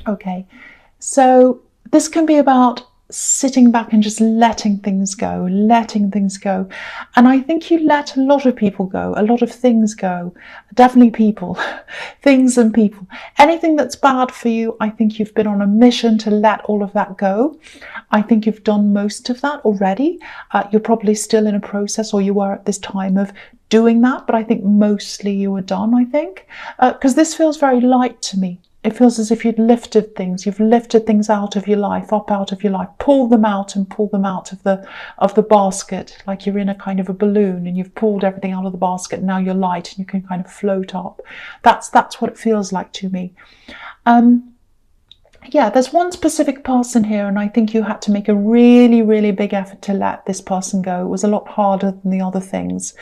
Okay, so this can be about sitting back and just letting things go, letting things go. And I think you let a lot of people go, a lot of things go, definitely people, things and people. Anything that's bad for you, I think you've been on a mission to let all of that go. I think you've done most of that already. You're probably still in a process, or you were at this time of doing that, but I think mostly you were done, I think, because this feels very light to me. It feels as if you've lifted things out of your life, up out of your life, pulled them out and pulled them out of the basket, like you're in a kind of a balloon and you've pulled everything out of the basket and now you're light and you can kind of float up. That's what it feels like to me. Yeah, there's one specific person here, and I think you had to make a really, really big effort to let this person go. It was a lot harder than the other things.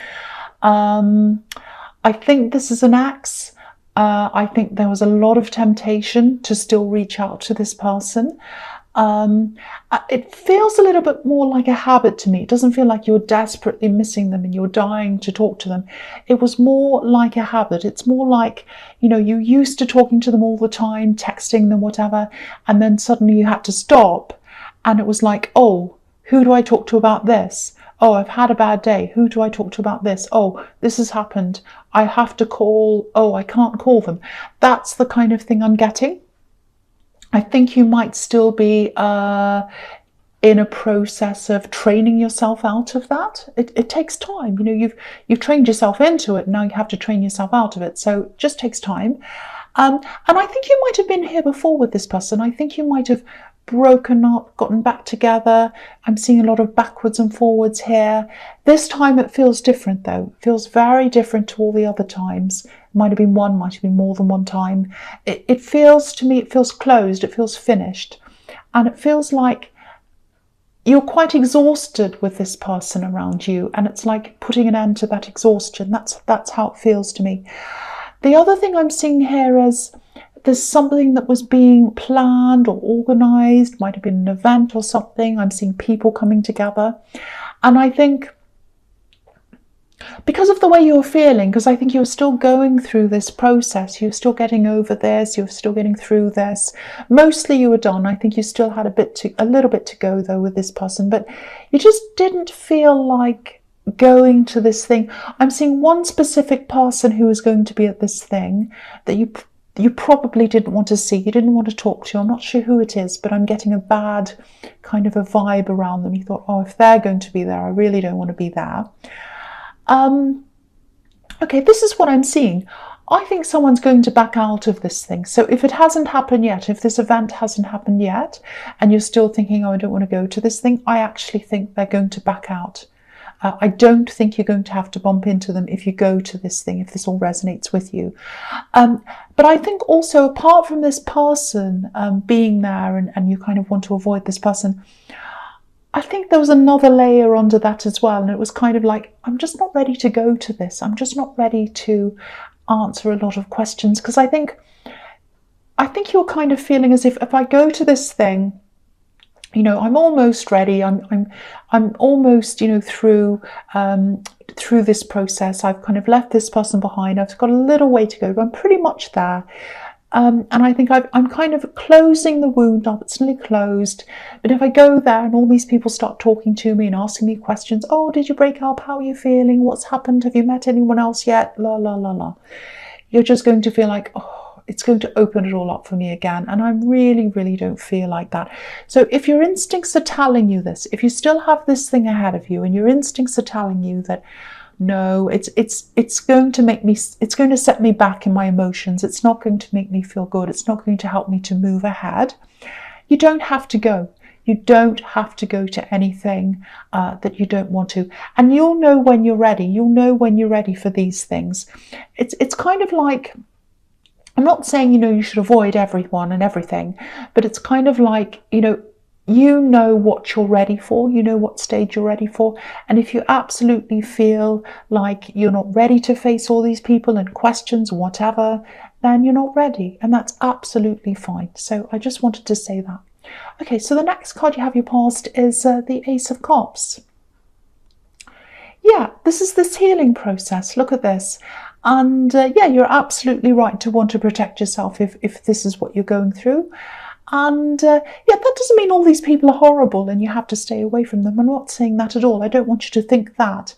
I think this is an ex. I think there was a lot of temptation to still reach out to this person. It feels a little bit more like a habit to me. It doesn't feel like you're desperately missing them and you're dying to talk to them. It was more like a habit. It's more like, you used to talking to them all the time, texting them, whatever, and then suddenly you had to stop. And it was like, oh, who do I talk to about this? Oh, I've had a bad day. Who do I talk to about this? Oh, this has happened. I have to call. Oh, I can't call them. That's the kind of thing I'm getting. I think you might still be in a process of training yourself out of that. It takes time. You've trained yourself into it. Now you have to train yourself out of it. So it just takes time. And I think you might have been here before with this person. I think you might have broken up, gotten back together. I'm seeing a lot of backwards and forwards here. This time it feels different though. It feels very different to all the other times. Might have been one, might have been more than one time. It feels to me, it feels closed, it feels finished. And it feels like you're quite exhausted with this person around you. And it's like putting an end to that exhaustion. That's how it feels to me. The other thing I'm seeing here is there's something that was being planned or organised, might have been an event or something. I'm seeing people coming together. And I think because of the way you're feeling, because I think you're still going through this process, you're still getting over this, you're still getting through this. Mostly you were done. I think you still had a little bit to go though with this person, but you just didn't feel like going to this thing. I'm seeing one specific person who is going to be at this thing that you probably didn't want to see, you didn't want to talk to. I'm not sure who it is, but I'm getting a bad kind of a vibe around them. You thought, oh, if they're going to be there, I really don't want to be there. Okay, this is what I'm seeing. I think someone's going to back out of this thing. So if it hasn't happened yet, if this event hasn't happened yet, and you're still thinking, oh, I don't want to go to this thing, I actually think they're going to back out. I don't think you're going to have to bump into them if you go to this thing, if this all resonates with you. But I think also, apart from this person being there and you kind of want to avoid this person, I think there was another layer under that as well. And it was kind of like, I'm just not ready to go to this. I'm just not ready to answer a lot of questions. Because I think you're kind of feeling as if I go to this thing, I'm almost ready. I'm almost, through this process. I've kind of left this person behind. I've got a little way to go, but I'm pretty much there. And I think I'm kind of closing the wound up. It's nearly closed. But if I go there and all these people start talking to me and asking me questions, oh, did you break up? How are you feeling? What's happened? Have you met anyone else yet? La, la, la, la. You're just going to feel like, oh, it's going to open it all up for me again. And I really, really don't feel like that. So if your instincts are telling you this, if you still have this thing ahead of you and your instincts are telling you that, no, it's going to set me back in my emotions. It's not going to make me feel good. It's not going to help me to move ahead. You don't have to go. You don't have to go to anything that you don't want to. And you'll know when you're ready. You'll know when you're ready for these things. It's kind of like, I'm not saying, you should avoid everyone and everything, but it's kind of like, you know what you're ready for, you know what stage you're ready for. And if you absolutely feel like you're not ready to face all these people and questions, whatever, then you're not ready. And that's absolutely fine. So I just wanted to say that. Okay, so the next card you have your past is the Ace of Cups. Yeah, this is this healing process. Look at this. And yeah, you're absolutely right to want to protect yourself if this is what you're going through. And yeah, that doesn't mean all these people are horrible and you have to stay away from them. I'm not saying that at all. I don't want you to think that.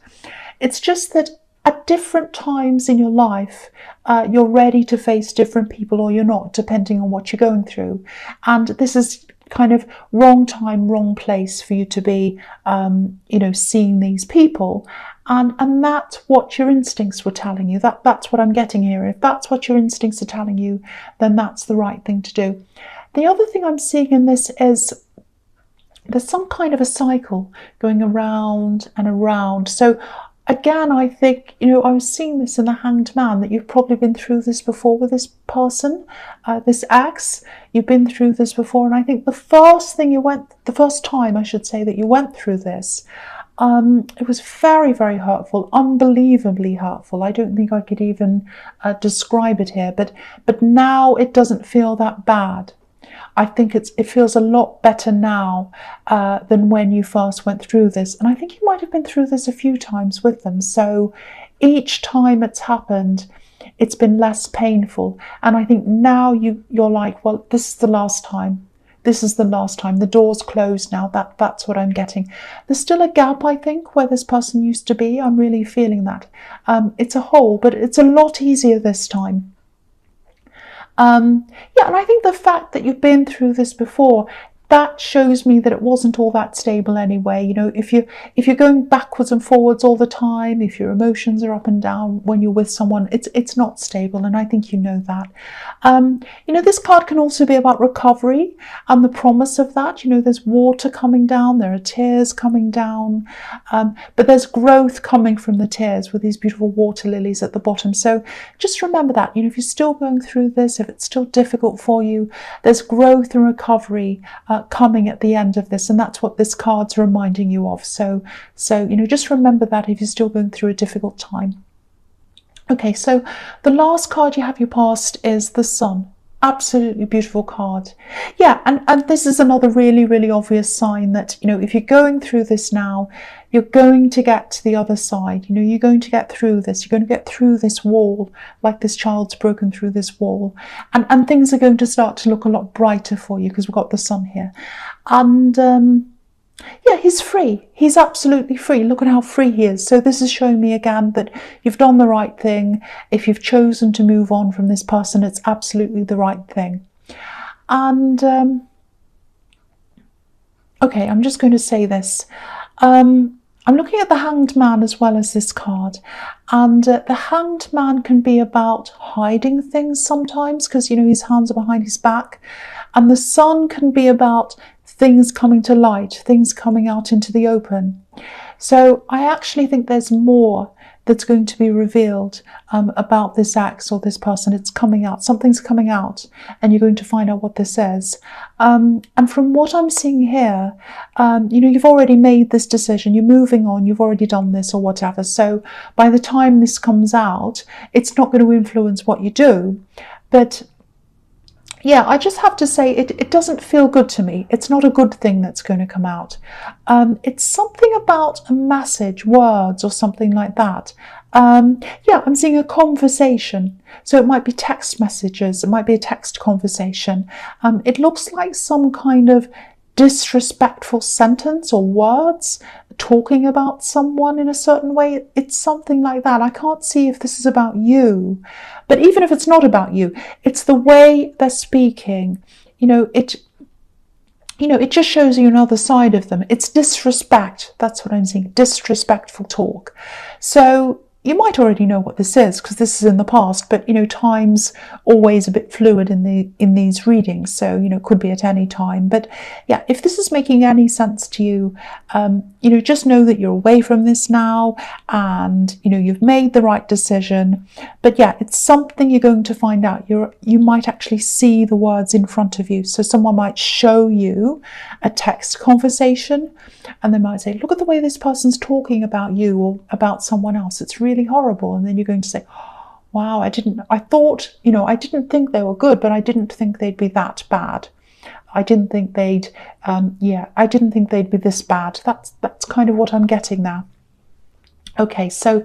It's just that at different times in your life, you're ready to face different people or you're not, depending on what you're going through. And this is kind of wrong time, wrong place for you to be, seeing these people. And that's what your instincts were telling you. That's what I'm getting here. If that's what your instincts are telling you, then that's the right thing to do. The other thing I'm seeing in this is there's some kind of a cycle going around and around. So again, I think, I was seeing this in the Hanged Man, that you've probably been through this before with this person, this ex. You've been through this before. And I think the first time, I should say, that you went through this, it was very, very hurtful, unbelievably hurtful. I don't think I could even describe it here, but now it doesn't feel that bad. I think it feels a lot better now than when you first went through this. And I think you might have been through this a few times with them. So each time it's happened, it's been less painful. And I think now you're like, well, this is the last time. This is the last time. The door's closed now. That's what I'm getting. There's still a gap, I think, where this person used to be. I'm really feeling that. It's a hole, but it's a lot easier this time. Yeah, and I think the fact that you've been through this before, that shows me that it wasn't all that stable anyway. If you're going backwards and forwards all the time, if your emotions are up and down when you're with someone, it's not stable, and I think you know that. This card can also be about recovery and the promise of that. There's water coming down, there are tears coming down, but there's growth coming from the tears with these beautiful water lilies at the bottom. So just remember that, if you're still going through this, if it's still difficult for you, there's growth and recovery coming at the end of this, and that's what this card's reminding you of. So just remember that if you're still going through a difficult time. Okay, so the last card you have your past is the Sun. Absolutely beautiful card. Yeah, and this is another really, really obvious sign that, if you're going through this now, you're going to get to the other side. You're going to get through this. You're going to get through this wall, like this child's broken through this wall. And things are going to start to look a lot brighter for you because we've got the Sun here. And yeah, he's free. He's absolutely free. Look at how free he is. So this is showing me again that you've done the right thing. If you've chosen to move on from this person, it's absolutely the right thing. And okay, I'm just going to say this. I'm looking at the Hanged Man as well as this card, and the Hanged Man can be about hiding things sometimes because, his hands are behind his back, and the Sun can be about things coming to light, things coming out into the open. So I actually think there's more that's going to be revealed about this ex or this person. It's coming out, something's coming out, and you're going to find out what this is. And from what I'm seeing here, you've already made this decision, you're moving on, you've already done this or whatever. So by the time this comes out, it's not going to influence what you do. But yeah, I just have to say it doesn't feel good to me. It's not a good thing that's going to come out. It's something about a message, words or something like that. Yeah, I'm seeing a conversation. So it might be text messages. It might be a text conversation. It looks like some kind of disrespectful sentence or words talking about someone in a certain way. It's something like that. I can't see if this is about you, but even if it's not about you, it's the way they're speaking. It just shows you another side of them. It's disrespect. That's what I'm seeing. Disrespectful talk. So you might already know what this is because this is in the past, but time's always a bit fluid in these readings, so it could be at any time. But yeah, if this is making any sense to you, just know that you're away from this now, and you've made the right decision. But yeah, it's something you're going to find out. You might actually see the words in front of you. So someone might show you a text conversation, and they might say, "Look at the way this person's talking about you or about someone else. It's really horrible." And then you're going to say, "Wow, I didn't think they were good, but I didn't think they'd be that bad. I didn't think they'd be this bad." That's kind of what I'm getting there. Okay, so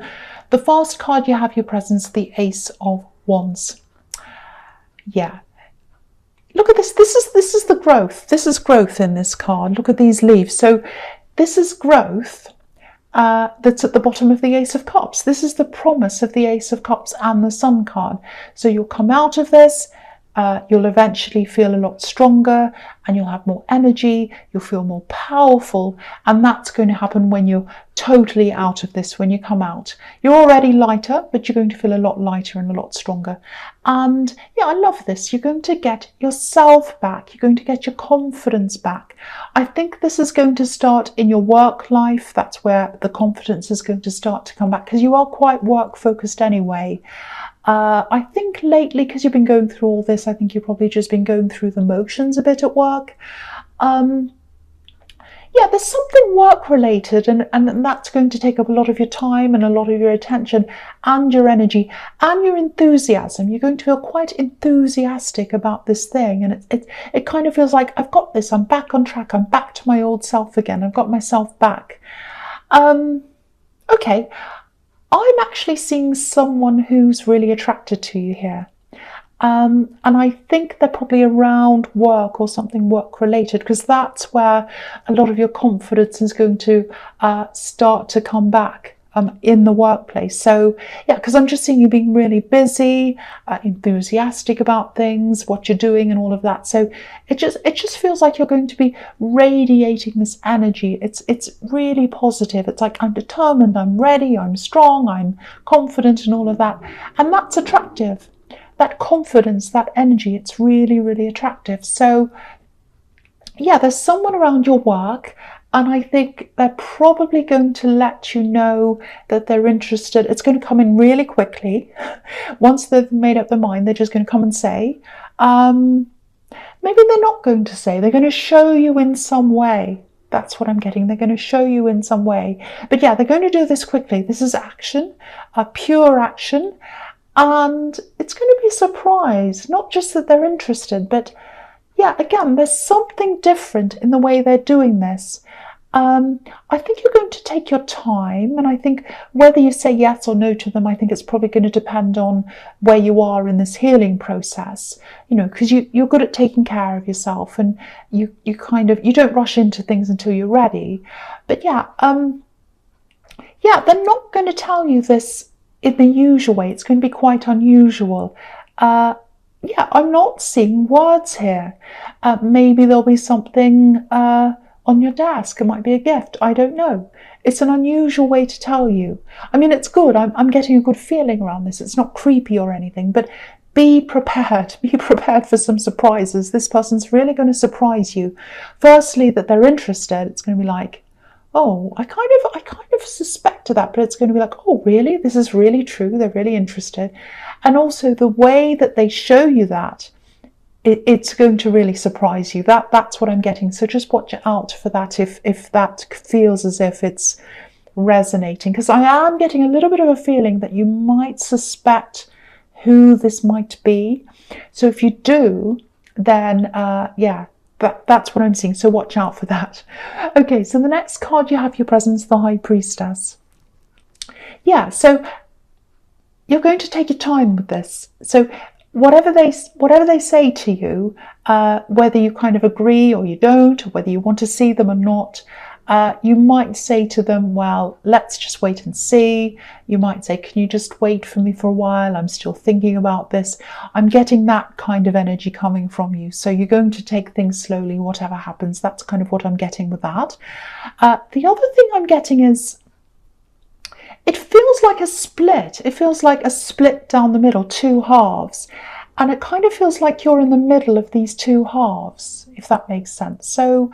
the first card you have your presence, the Ace of Wands. Yeah. Look at this. This is the growth. This is growth in this card. Look at these leaves. So this is growth that's at the bottom of the Ace of Cups. This is the promise of the Ace of Cups and the Sun card. So you'll come out of this. You'll eventually feel a lot stronger and you'll have more energy, you'll feel more powerful, and that's going to happen when you're totally out of this, when you come out. You're already lighter, but you're going to feel a lot lighter and a lot stronger. And yeah, I love this. You're going to get yourself back. You're going to get your confidence back. I think this is going to start in your work life. That's where the confidence is going to start to come back, because you are quite work focused anyway. I think lately, because you've been going through all this, I think you've probably just been going through the motions a bit at work. Yeah, there's something work related, and that's going to take up a lot of your time and a lot of your attention and your energy and your enthusiasm. You're going to feel quite enthusiastic about this thing, and it kind of feels like, I've got this, I'm back on track, I'm back to my old self again, I've got myself back. Okay. I'm actually seeing someone who's really attracted to you here. And I think they're probably around work or something work related, because that's where a lot of your confidence is going to start to come back in the workplace. So yeah, because I'm just seeing you being really busy, enthusiastic about things, what you're doing and all of that. So it just feels like you're going to be radiating this energy. It's really positive. It's like, I'm determined, I'm ready, I'm strong, I'm confident and all of that. And that's attractive. That confidence, that energy, it's really, really attractive. So yeah, there's someone around your work, and I think they're probably going to let you know that they're interested. It's going to come in really quickly. Once they've made up their mind, they're just going to come and say. Maybe they're not going to say. They're going to show you in some way. That's what I'm getting. They're going to show you in some way. But yeah, they're going to do this quickly. This is action, pure action. And it's going to be a surprise. Not just that they're interested, but yeah, again, there's something different in the way they're doing this. I think you're going to take your time, and I think whether you say yes or no to them, I think it's probably going to depend on where you are in this healing process, you know, because you're good at taking care of yourself, and you don't rush into things until you're ready. But yeah, they're not going to tell you this in the usual way. It's going to be quite unusual. Yeah, I'm not seeing words here. Maybe there'll be something on your desk. It might be a gift. I don't know. It's an unusual way to tell you. I mean, it's good. I'm getting a good feeling around this. It's not creepy or anything, but be prepared. Be prepared for some surprises. This person's really going to surprise you. Firstly, that they're interested. It's going to be like, oh, I kind of suspected that, but it's going to be like, oh, really? This is really true. They're really interested. And also the way that they show you that, it's going to really surprise you. That's what I'm getting. So just watch out for that if that feels as if it's resonating, because I am getting a little bit of a feeling that you might suspect who this might be. So if you do, then yeah, that's what I'm seeing. So watch out for that. Okay, so the next card you have your presence, the High Priestess. Yeah, so you're going to take your time with this. So whatever they say to you, whether you kind of agree or you don't, or whether you want to see them or not, you might say to them, well, let's just wait and see. You might say, can you just wait for me for a while? I'm still thinking about this. I'm getting that kind of energy coming from you. So you're going to take things slowly, whatever happens. That's kind of what I'm getting with that. The other thing I'm getting is, it feels like a split. It feels like a split down the middle, two halves. And it kind of feels like you're in the middle of these two halves, if that makes sense. So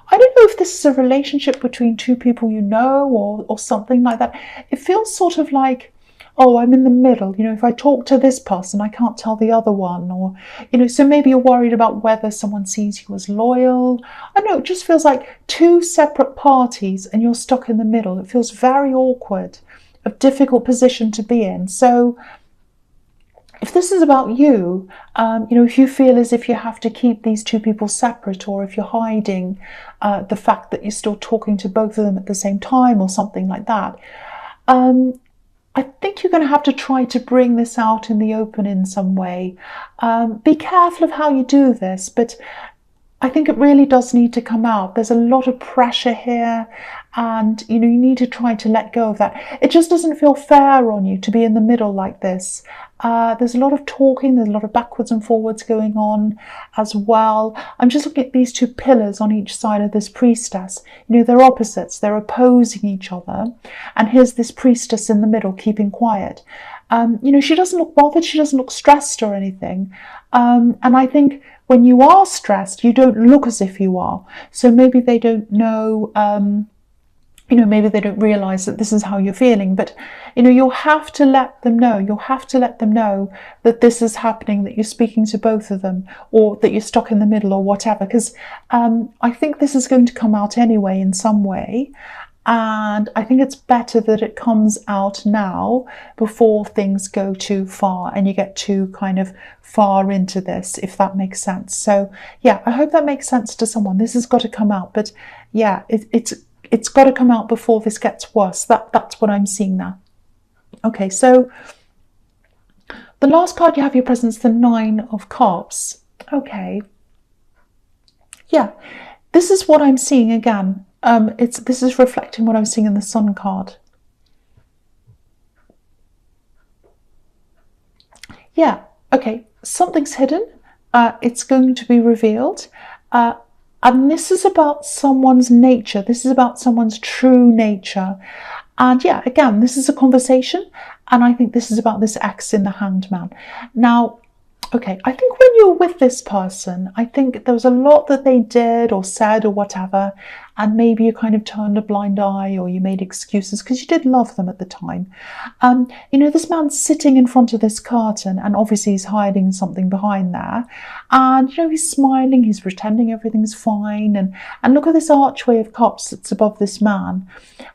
I don't know if this is a relationship between two people you know, or something like that. It feels sort of like, oh, I'm in the middle. You know, if I talk to this person, I can't tell the other one. Or, you know, so maybe you're worried about whether someone sees you as loyal. I don't know, it just feels like two separate parties and you're stuck in the middle. It feels very awkward, a difficult position to be in. So if this is about you, you know, if you feel as if you have to keep these two people separate, or if you're hiding the fact that you're still talking to both of them at the same time or something like that, I think you're going to have to try to bring this out in the open in some way. Be careful of how you do this, but I think it really does need to come out. There's a lot of pressure here, and you need to try to let go of that. It just doesn't feel fair on you to be in the middle like this. There's a lot of talking, there's a lot of backwards and forwards going on as well. I'm just looking at these two pillars on each side of this priestess. They're opposites, they're opposing each other. And here's this priestess in the middle, keeping quiet. She doesn't look bothered, she doesn't look stressed or anything. And I think when you are stressed, you don't look as if you are. So maybe they don't know, maybe they don't realize that this is how you're feeling. But, you'll have to let them know. You'll have to let them know that this is happening, that you're speaking to both of them, or that you're stuck in the middle or whatever. Because I think this is going to come out anyway in some way. And I think it's better that it comes out now before things go too far and you get too kind of far into this, if that makes sense. So yeah, I hope that makes sense to someone. This has got to come out, but yeah, it's got to come out before this gets worse. That's what I'm seeing now. Okay, so the last card you have your presence, the 9 of Cups. Okay, yeah, this is what I'm seeing again. This is reflecting what I'm seeing in the Sun card. Yeah, okay, something's hidden. It's going to be revealed. And this is about someone's nature. This is about someone's true nature. And yeah, again, this is a conversation. And I think this is about this X in the Hanged Man. Now, okay, I think when you're with this person, I think there was a lot that they did or said or whatever, and maybe you kind of turned a blind eye or you made excuses because you did love them at the time. This man's sitting in front of this curtain and obviously he's hiding something behind there. And, he's smiling, he's pretending everything's fine. And look at this archway of cups that's above this man.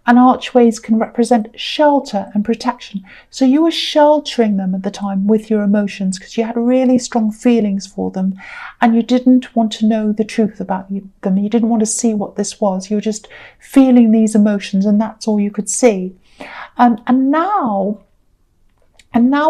And archways can represent shelter and protection. So you were sheltering them at the time with your emotions because you had really strong feelings for them and you didn't want to know the truth about them. You didn't want to see what this was. You were just feeling these emotions and that's all you could see. And now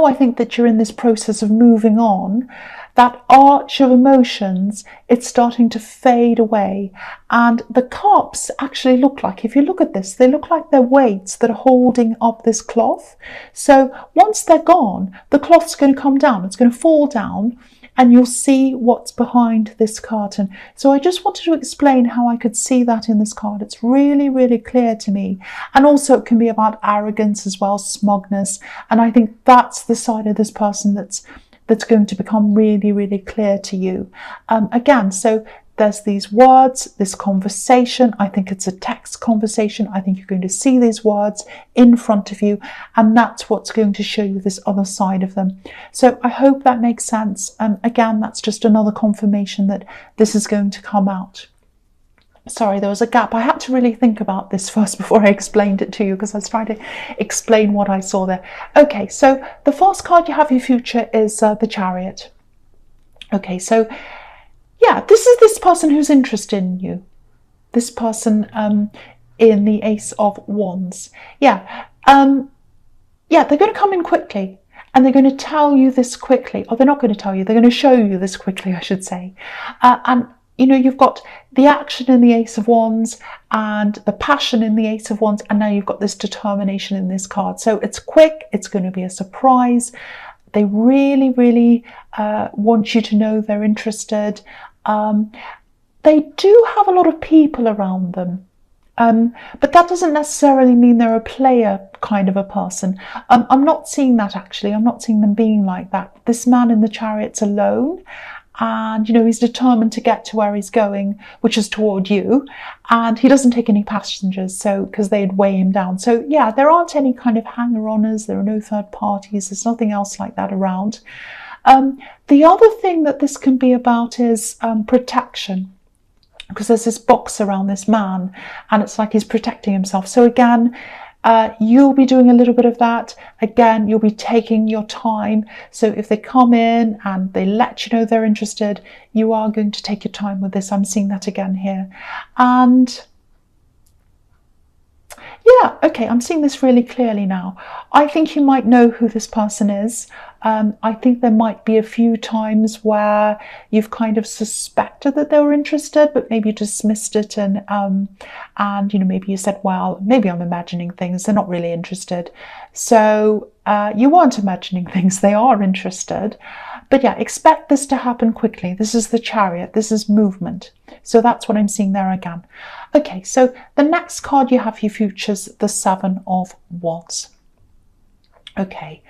I think that you're in this process of moving on. That arch of emotions, it's starting to fade away. And the cups actually look like, if you look at this, they look like they're weights that are holding up this cloth. So once they're gone, the cloth's going to come down, it's going to fall down, and you'll see what's behind this curtain. So I just wanted to explain how I could see that in this card. It's really, really clear to me. And also it can be about arrogance as well, smugness. And I think that's the side of this person that's going to become really, really clear to you. Again, so there's these words, this conversation. I think it's a text conversation. I think you're going to see these words in front of you, and that's what's going to show you this other side of them. So I hope that makes sense. Again, that's just another confirmation that this is going to come out. Sorry, there was a gap. I had to really think about this first before I explained it to you because I was trying to explain what I saw there. Okay, so the first card you have in your future is the Chariot. Okay, so yeah, this is this person who's interested in you. This person in the Ace of Wands. Yeah, they're going to come in quickly and they're going to tell you this quickly. Or they're not going to tell you, they're going to show you this quickly, I should say. And you've got the action in the Ace of Wands and the passion in the Ace of Wands, and now you've got this determination in this card. So it's quick, it's going to be a surprise. They really, really want you to know they're interested. They do have a lot of people around them. But that doesn't necessarily mean they're a player kind of a person. I'm not seeing that actually. I'm not seeing them being like that. This man in the Chariot's alone. And, he's determined to get to where he's going, which is toward you. And he doesn't take any passengers, because they'd weigh him down. So, yeah, there aren't any kind of hanger-oners. There are no third parties. There's nothing else like that around. The other thing that this can be about is protection. Because there's this box around this man, and it's like he's protecting himself. So, again, you'll be doing a little bit of that. Again, you'll be taking your time. So if they come in and they let you know they're interested, you are going to take your time with this. I'm seeing that again here. And Yeah, okay, I'm seeing this really clearly now. I think you might know who this person is. I think there might be a few times where you've kind of suspected that they were interested, but maybe you dismissed it, and you know, maybe you said, well, maybe I'm imagining things. They're not really interested. So you weren't imagining things. They are interested. But yeah, expect this to happen quickly. This is the Chariot. This is movement. So that's what I'm seeing there again. Okay, so the next card you have, your futures, the Seven of Wands. Okay,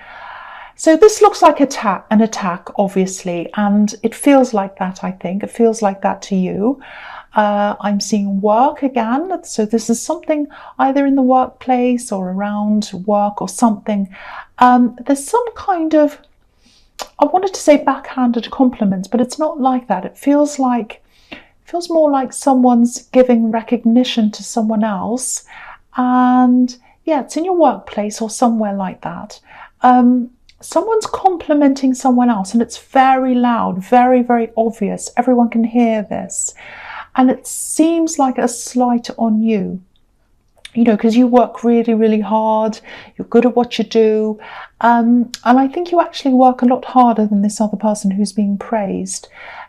so this looks like an attack, obviously, and it feels like that, I think. It feels like that to you. I'm seeing work again, so this is something either in the workplace or around work or something. There's some kind of, I wanted to say backhanded compliments, but it's not like that. It feels more like someone's giving recognition to someone else, and yeah, it's in your workplace or somewhere like that. Someone's complimenting someone else, and it's very loud, very, very obvious. Everyone can hear this, and it seems like a slight on you. You know, because you work really, really hard, you're good at what you do, and I think you actually work a lot harder than this other person who's being praised.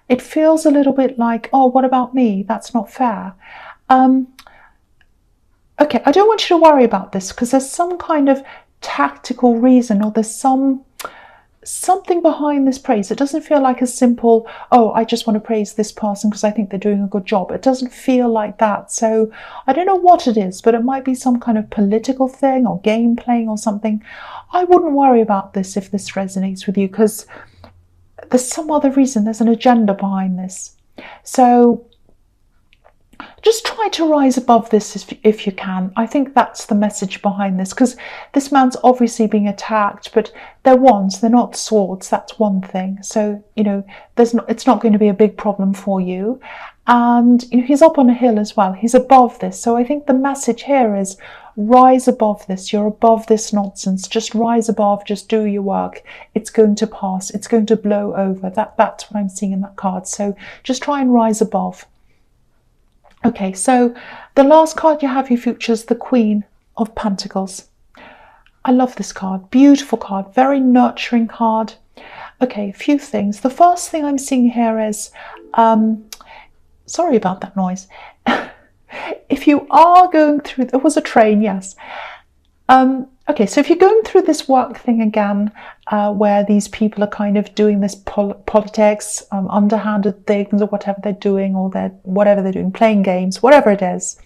It feels a little bit like, oh, what about me? That's not fair. Okay, I don't want you to worry about this, because there's some kind of tactical reason, or there's something behind this praise. It doesn't feel like a simple, oh, I just want to praise this person because I think they're doing a good job. It doesn't feel like that. So I don't know what it is, but it might be some kind of political thing or game playing or something. I wouldn't worry about this if this resonates with you, because there's some other reason. There's an agenda behind this. So just try to rise above this if you can. I think that's the message behind this, because this man's obviously being attacked, but they're wands, they're not swords. That's one thing. So, you know, it's not going to be a big problem for you. And, you know, he's up on a hill as well. He's above this. So I think the message here is rise above this. You're above this nonsense. Just rise above. Just do your work. It's going to pass. It's going to blow over. That's what I'm seeing in that card. So just try and rise above. Okay, so the last card you have, your futures, the Queen of Pentacles. I love this card. Beautiful card. Very nurturing card. Okay, a few things. The first thing I'm seeing here is, sorry about that noise. If you are going through, there was a train, yes. Okay, so if you're going through this work thing again, where these people are kind of doing this politics, underhanded things, or whatever they're doing, or whatever they're doing, playing games, whatever it is,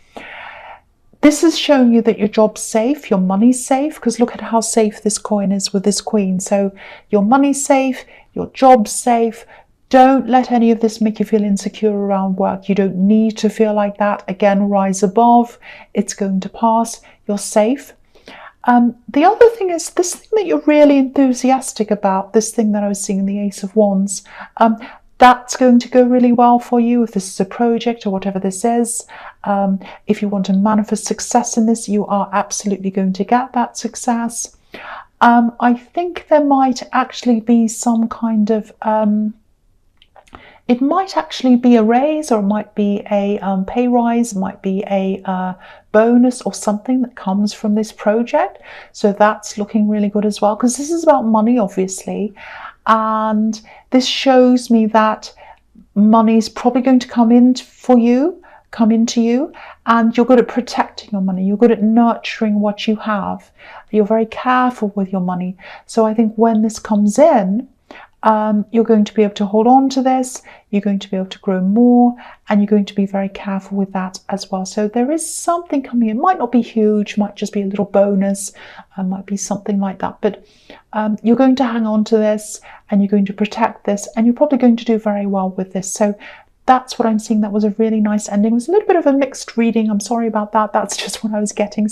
this is showing you that your job's safe, your money's safe, because look at how safe this coin is with this Queen. So your money's safe, your job's safe. Don't let any of this make you feel insecure around work. You don't need to feel like that. Again, rise above. It's going to pass. You're safe. The other thing is this thing that you're really enthusiastic about, this thing that I was seeing in the Ace of Wands, that's going to go really well for you if this is a project or whatever this is. If you want to manifest success in this, you are absolutely going to get that success. I think there might actually be some kind of it might actually be a raise, or it might be a pay rise, it might be a bonus or something that comes from this project. So that's looking really good as well, because this is about money, obviously. And this shows me that money is probably going to come into you, and you're good at protecting your money. You're good at nurturing what you have. You're very careful with your money. So I think when this comes in, you're going to be able to hold on to this, you're going to be able to grow more, and you're going to be very careful with that as well. So there is something coming in. It might not be huge, might just be a little bonus, might be something like that, but you're going to hang on to this, and you're going to protect this, and you're probably going to do very well with this. So that's what I'm seeing. That was a really nice ending. It was a little bit of a mixed reading. I'm sorry about that. That's just what I was getting.